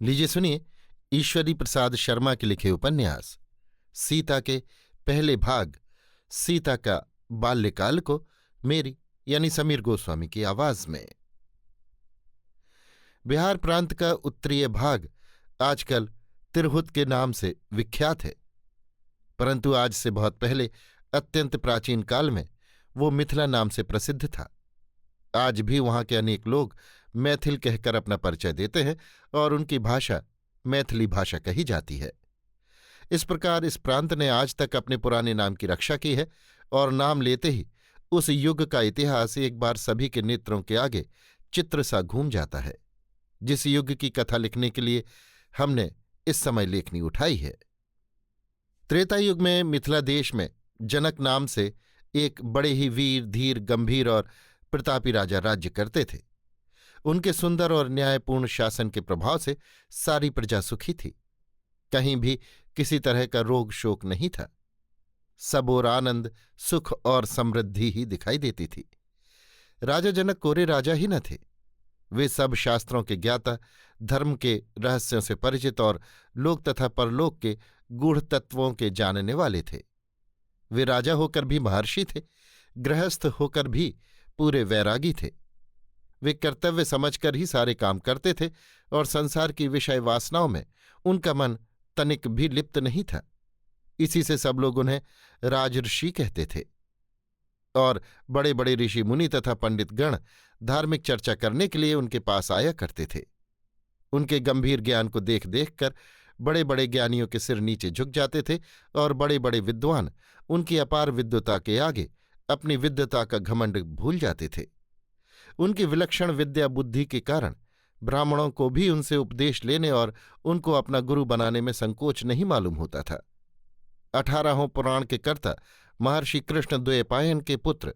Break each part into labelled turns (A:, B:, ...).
A: लीजिए सुनिए ईश्वरी प्रसाद शर्मा के लिखे उपन्यास सीता के पहले भाग सीता का बाल्यकाल को मेरी यानी समीर गोस्वामी की आवाज में। बिहार प्रांत का उत्तरीय भाग आजकल तिरहुत के नाम से विख्यात है, परंतु आज से बहुत पहले अत्यंत प्राचीन काल में वो मिथिला नाम से प्रसिद्ध था। आज भी वहां के अनेक लोग मैथिल कहकर अपना परिचय देते हैं और उनकी भाषा मैथिली भाषा कही जाती है। इस प्रकार इस प्रांत ने आज तक अपने पुराने नाम की रक्षा की है और नाम लेते ही उस युग का इतिहास एक बार सभी के नेत्रों के आगे चित्र सा घूम जाता है, जिस युग की कथा लिखने के लिए हमने इस समय लेखनी उठाई है। त्रेता युग में मिथिला देश में जनक नाम से एक बड़े ही वीर धीर गंभीर और प्रतापी राजा राज्य करते थे। उनके सुंदर और न्यायपूर्ण शासन के प्रभाव से सारी प्रजा सुखी थी। कहीं भी किसी तरह का रोग शोक नहीं था। सब ओर आनंद सुख और समृद्धि ही दिखाई देती थी। राजा जनक कोरे राजा ही न थे, वे सब शास्त्रों के ज्ञाता, धर्म के रहस्यों से परिचित और लोक तथा परलोक के गूढ़ तत्वों के जानने वाले थे। वे राजा होकर भी महर्षि थे, गृहस्थ होकर भी पूरे वैरागी थे। वे कर्तव्य समझकर ही सारे काम करते थे और संसार की विषय वासनाओं में उनका मन तनिक भी लिप्त नहीं था। इसी से सब लोग उन्हें राजऋषि कहते थे और बड़े बड़े ऋषि मुनि तथा पंडित गण धार्मिक चर्चा करने के लिए उनके पास आया करते थे। उनके गंभीर ज्ञान को देख देखकर बड़े बड़े ज्ञानियों के सिर नीचे झुक जाते थे और बड़े बड़े विद्वान उनकी अपार विद्वता के आगे अपनी विद्वता का घमंड भूल जाते थे। उनकी विलक्षण विद्या बुद्धि के कारण ब्राह्मणों को भी उनसे उपदेश लेने और उनको अपना गुरु बनाने में संकोच नहीं मालूम होता था। 18वें पुराण के कर्ता महर्षि कृष्ण द्वैपायन के पुत्र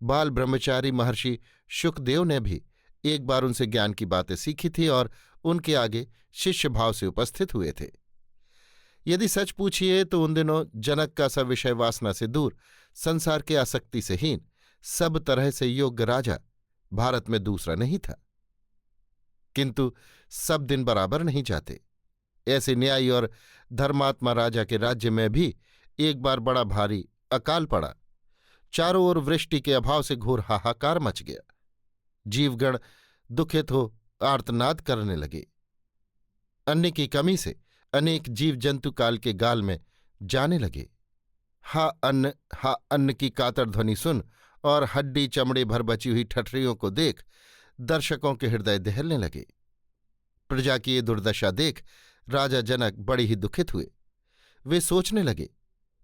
A: बाल ब्रह्मचारी महर्षि शुकदेव ने भी एक बार उनसे ज्ञान की बातें सीखी थी और उनके आगे शिष्य भाव से उपस्थित हुए थे। यदि सच पूछिए तो उन दिनों जनक का सा विषय वासना से दूर, संसार के आसक्ति से हीन, सब तरह से योग्य राजा भारत में दूसरा नहीं था। किंतु सब दिन बराबर नहीं जाते। ऐसे न्यायी और धर्मात्मा राजा के राज्य में भी एक बार बड़ा भारी अकाल पड़ा। चारों ओर वृष्टि के अभाव से घोर हाहाकार मच गया। जीवगण दुखित हो आर्तनाद करने लगे। अन्न की कमी से अनेक जीव जंतु काल के गाल में जाने लगे। हा अन्न की कातर ध्वनि सुन और हड्डी चमड़े भर बची हुई ठठरियों को देख दर्शकों के हृदय दहलने लगे। प्रजा की ये दुर्दशा देख राजा जनक बड़े ही दुखित हुए। वे सोचने लगे,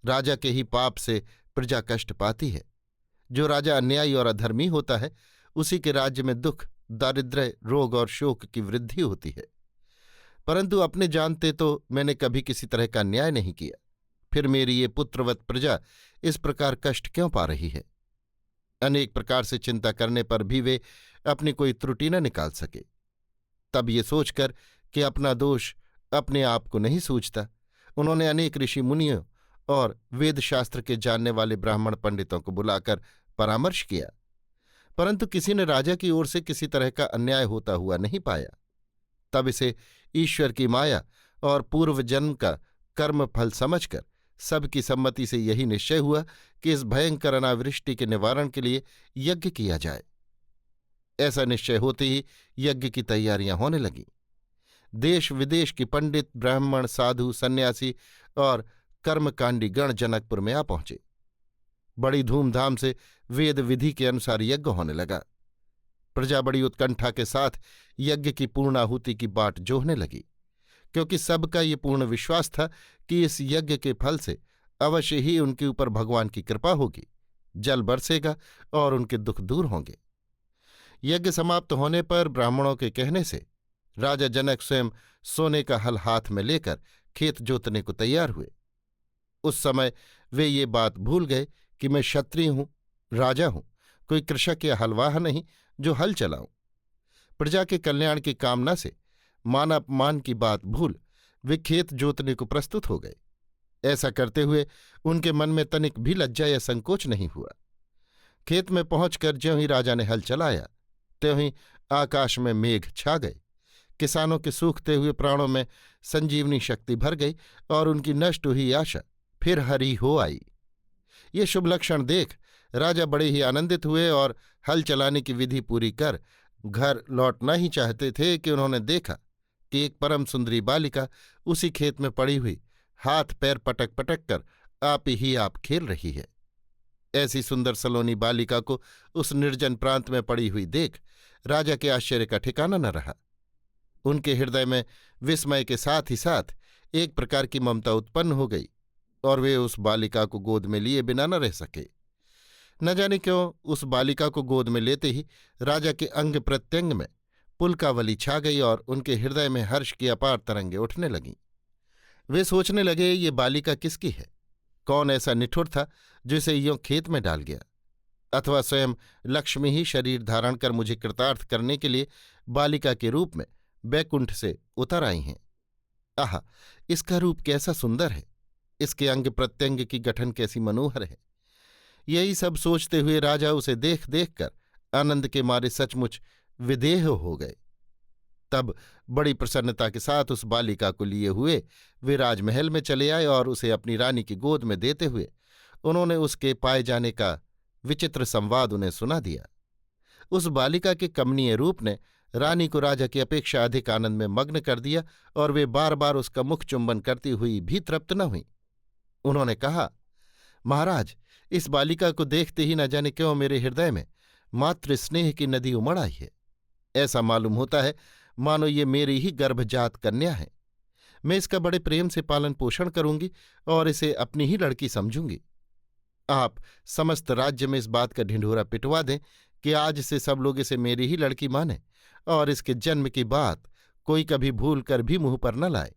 A: राजा के ही पाप से प्रजा कष्ट पाती है। जो राजा अन्यायी और अधर्मी होता है उसी के राज्य में दुख, दारिद्र्य, रोग और शोक की वृद्धि होती है। परंतु अपने जानते तो मैंने कभी किसी तरह का अन्याय नहीं किया, फिर मेरी ये पुत्रवत प्रजा इस प्रकार कष्ट क्यों पा रही है? अनेक प्रकार से चिंता करने पर भी वे अपनी कोई त्रुटि न निकाल सके। तब ये सोचकर कि अपना दोष अपने आप को नहीं सूझता, उन्होंने अनेक ऋषि मुनियों और वेदशास्त्र के जानने वाले ब्राह्मण पंडितों को बुलाकर परामर्श किया, परंतु किसी ने राजा की ओर से किसी तरह का अन्याय होता हुआ नहीं पाया। तब इसे ईश्वर की माया और पूर्व जन्म का कर्मफल समझकर सबकी सम्मति से यही निश्चय हुआ कि इस भयंकर अनावृष्टि के निवारण के लिए यज्ञ किया जाए। ऐसा निश्चय होते ही यज्ञ की तैयारियां होने लगीं। देश विदेश की पंडित, ब्राह्मण, साधु, सन्यासी और कर्मकांडी गण जनकपुर में आ पहुंचे। बड़ी धूमधाम से वेद विधि के अनुसार यज्ञ होने लगा। प्रजा बड़ी उत्कंठा के साथ यज्ञ की पूर्णाहुति की बाट जोहने लगी, क्योंकि सबका ये पूर्ण विश्वास था कि इस यज्ञ के फल से अवश्य ही उनके ऊपर भगवान की कृपा होगी, जल बरसेगा और उनके दुख दूर होंगे। यज्ञ समाप्त होने पर ब्राह्मणों के कहने से राजा जनक स्वयं सोने का हल हाथ में लेकर खेत जोतने को तैयार हुए। उस समय वे ये बात भूल गए कि मैं क्षत्रिय हूं, राजा हूं, कोई कृषक या हलवाह नहीं जो हल चलाऊं। प्रजा के कल्याण की कामना से मान अपमान की बात भूल वे खेत जोतने को प्रस्तुत हो गए। ऐसा करते हुए उनके मन में तनिक भी लज्जा या संकोच नहीं हुआ। खेत में पहुंचकर ज्यों ही राजा ने हल चलाया त्यों ही आकाश में मेघ छा गए। किसानों के सूखते हुए प्राणों में संजीवनी शक्ति भर गई और उनकी नष्ट हुई आशा फिर हरी हो आई। ये शुभ लक्षण देख राजा बड़े ही आनंदित हुए और हल चलाने की विधि पूरी कर घर लौटना ही चाहते थे कि उन्होंने देखा कि एक परम सुंदरी बालिका उसी खेत में पड़ी हुई हाथ पैर पटक पटक कर आप ही आप खेल रही है। ऐसी सुंदर सलोनी बालिका को उस निर्जन प्रांत में पड़ी हुई देख राजा के आश्चर्य का ठिकाना न रहा। उनके हृदय में विस्मय के साथ ही साथ एक प्रकार की ममता उत्पन्न हो गई और वे उस बालिका को गोद में लिए बिना न रह सके। न जाने क्यों उस बालिका को गोद में लेते ही राजा के अंग प्रत्यंग में पुलकावली छा गई और उनके हृदय में हर्ष की अपार तरंगें उठने लगीं। वे सोचने लगे, ये बालिका किसकी है? कौन ऐसा निठुर था जो इसे यों खेत में डाल गया? अथवा स्वयं लक्ष्मी ही शरीर धारण कर मुझे कृतार्थ करने के लिए बालिका के रूप में बैकुंठ से उतर आई हैं। आहा, इसका रूप कैसा सुंदर है! इसके अंग प्रत्यंग की गठन कैसी मनोहर है! यही सब सोचते हुए राजा उसे देख देख कर आनंद के मारे सचमुच विदेह हो गए। तब बड़ी प्रसन्नता के साथ उस बालिका को लिए हुए वे राजमहल में चले आए और उसे अपनी रानी की गोद में देते हुए उन्होंने उसके पाए जाने का विचित्र संवाद उन्हें सुना दिया। उस बालिका के कमनीय रूप ने रानी को राजा की अपेक्षा अधिक आनंद में मग्न कर दिया और वे बार बार उसका मुख चुंबन करती हुई भी तृप्त न हुई। उन्होंने कहा, महाराज, इस बालिका को देखते ही न जाने क्यों मेरे हृदय में मातृ स्नेह की नदी उमड़ आई है। ऐसा मालूम होता है मानो ये मेरी ही गर्भजात कन्या है। मैं इसका बड़े प्रेम से पालन पोषण करूंगी और इसे अपनी ही लड़की समझूंगी। आप समस्त राज्य में इस बात का ढिंढोरा पिटवा दें कि आज से सब लोग इसे मेरी ही लड़की माने और इसके जन्म की बात कोई कभी भूल कर भी मुंह पर न लाए,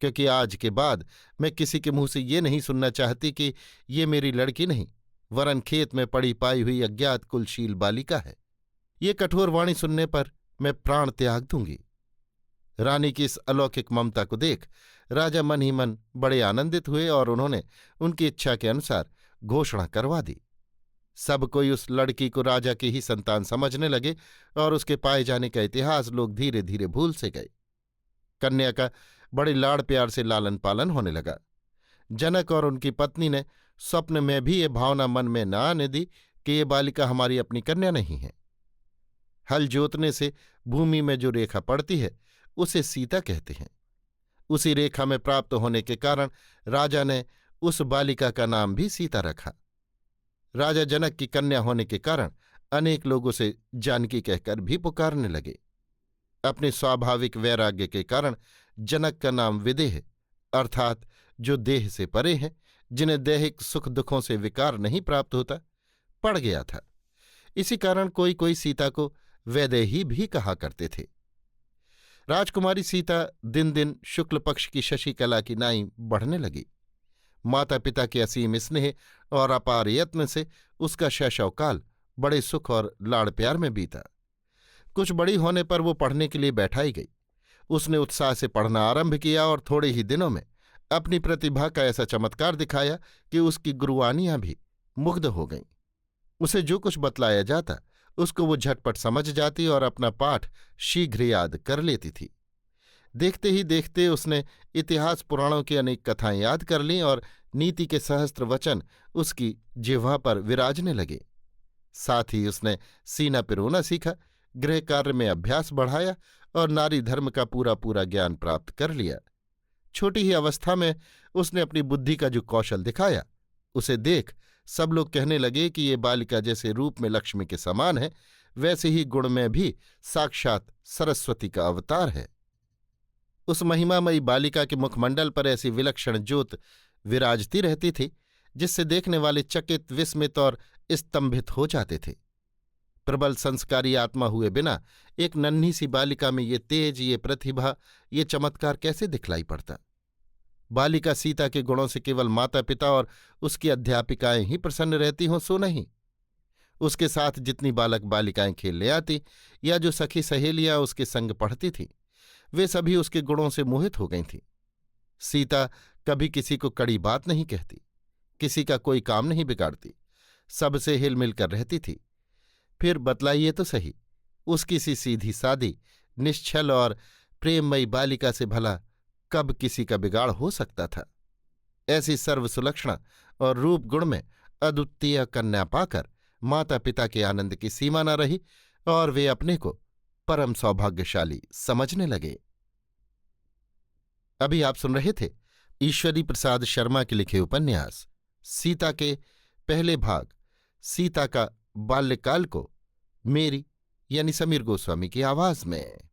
A: क्योंकि आज के बाद मैं किसी के मुंह से ये नहीं सुनना चाहती कि ये मेरी लड़की नहीं वरन खेत में पड़ी पाई हुई अज्ञात कुलशील बालिका है। ये कठोर वाणी सुनने पर मैं प्राण त्याग दूंगी। रानी की इस अलौकिक ममता को देख राजा मन ही मन बड़े आनंदित हुए और उन्होंने उनकी इच्छा के अनुसार घोषणा करवा दी। सब कोई उस लड़की को राजा की ही संतान समझने लगे और उसके पाए जाने का इतिहास लोग धीरे धीरे भूल से गए। कन्या का बड़े लाड़ प्यार से लालन पालन होने लगा। जनक और उनकी पत्नी ने स्वप्न में भी ये भावना मन में न आने दी कि ये बालिका हमारी अपनी कन्या नहीं है। हल जोतने से भूमि में जो रेखा पड़ती है उसे सीता कहते हैं। उसी रेखा में प्राप्त होने के कारण राजा ने उस बालिका का नाम भी सीता रखा। राजा जनक की कन्या होने के कारण अनेक लोग उसे जानकी कहकर भी पुकारने लगे। अपने स्वाभाविक वैराग्य के कारण जनक का नाम विदेह अर्थात जो देह से परे हैं, जिन्हें दैहिक सुख दुखों से विकार नहीं प्राप्त होता, पड़ गया था। इसी कारण कोई कोई सीता को वैदेही भी कहा करते थे। राजकुमारी सीता दिन दिन शुक्ल पक्ष की शशिकला की नाई बढ़ने लगी। माता पिता के असीम स्नेह और अपार यत्न से उसका शैशवकाल बड़े सुख और लाड़ प्यार में बीता। कुछ बड़ी होने पर वो पढ़ने के लिए बैठाई गई। उसने उत्साह से पढ़ना आरंभ किया और थोड़े ही दिनों में अपनी प्रतिभा का ऐसा चमत्कार दिखाया कि उसकी गुरुआनियां भी मुग्ध हो गईं। उसे जो कुछ बतलाया जाता उसको वो झटपट समझ जाती और अपना पाठ शीघ्र याद कर लेती थी। देखते ही देखते उसने इतिहास पुराणों की अनेक कथाएं याद कर लीं और नीति के सहस्त्र वचन उसकी जिह्वा पर विराजने लगे। साथ ही उसने सीना पिरोना सीखा, गृह कार्य में अभ्यास बढ़ाया और नारी धर्म का पूरा पूरा ज्ञान प्राप्त कर लिया। छोटी ही अवस्था में उसने अपनी बुद्धि का जो कौशल दिखाया उसे देख सब लोग कहने लगे कि ये बालिका जैसे रूप में लक्ष्मी के समान है वैसे ही गुण में भी साक्षात सरस्वती का अवतार है। उस महिमामयी बालिका के मुखमंडल पर ऐसी विलक्षण ज्योत विराजती रहती थी जिससे देखने वाले चकित विस्मित और स्तंभित हो जाते थे। प्रबल संस्कारी आत्मा हुए बिना एक नन्ही सी बालिका में ये तेज, ये प्रतिभा, ये चमत्कार कैसे दिखलाई पड़ता? बालिका सीता के गुणों से केवल माता पिता और उसकी अध्यापिकाएं ही प्रसन्न रहती हों सो नहीं। उसके साथ जितनी बालक बालिकाएं खेलने आती या जो सखी सहेलियां उसके संग पढ़ती थीं वे सभी उसके गुणों से मोहित हो गई थीं। सीता कभी किसी को कड़ी बात नहीं कहती, किसी का कोई काम नहीं बिगाड़ती, सबसे हिलमिल कर रहती थी। फिर बतलाइए तो सही, उसकी सी सीधी सादी, निश्छल और प्रेममयी बालिका से भला कब किसी का बिगाड़ हो सकता था। ऐसी सर्वसुलक्षणा और रूप गुण में अद्वितीय कन्या पाकर माता पिता के आनंद की सीमा न रही और वे अपने को परम सौभाग्यशाली समझने लगे। अभी आप सुन रहे थे ईश्वरी प्रसाद शर्मा के लिखे उपन्यास सीता के पहले भाग सीता का बाल्यकाल को मेरी यानी समीर गोस्वामी की आवाज में।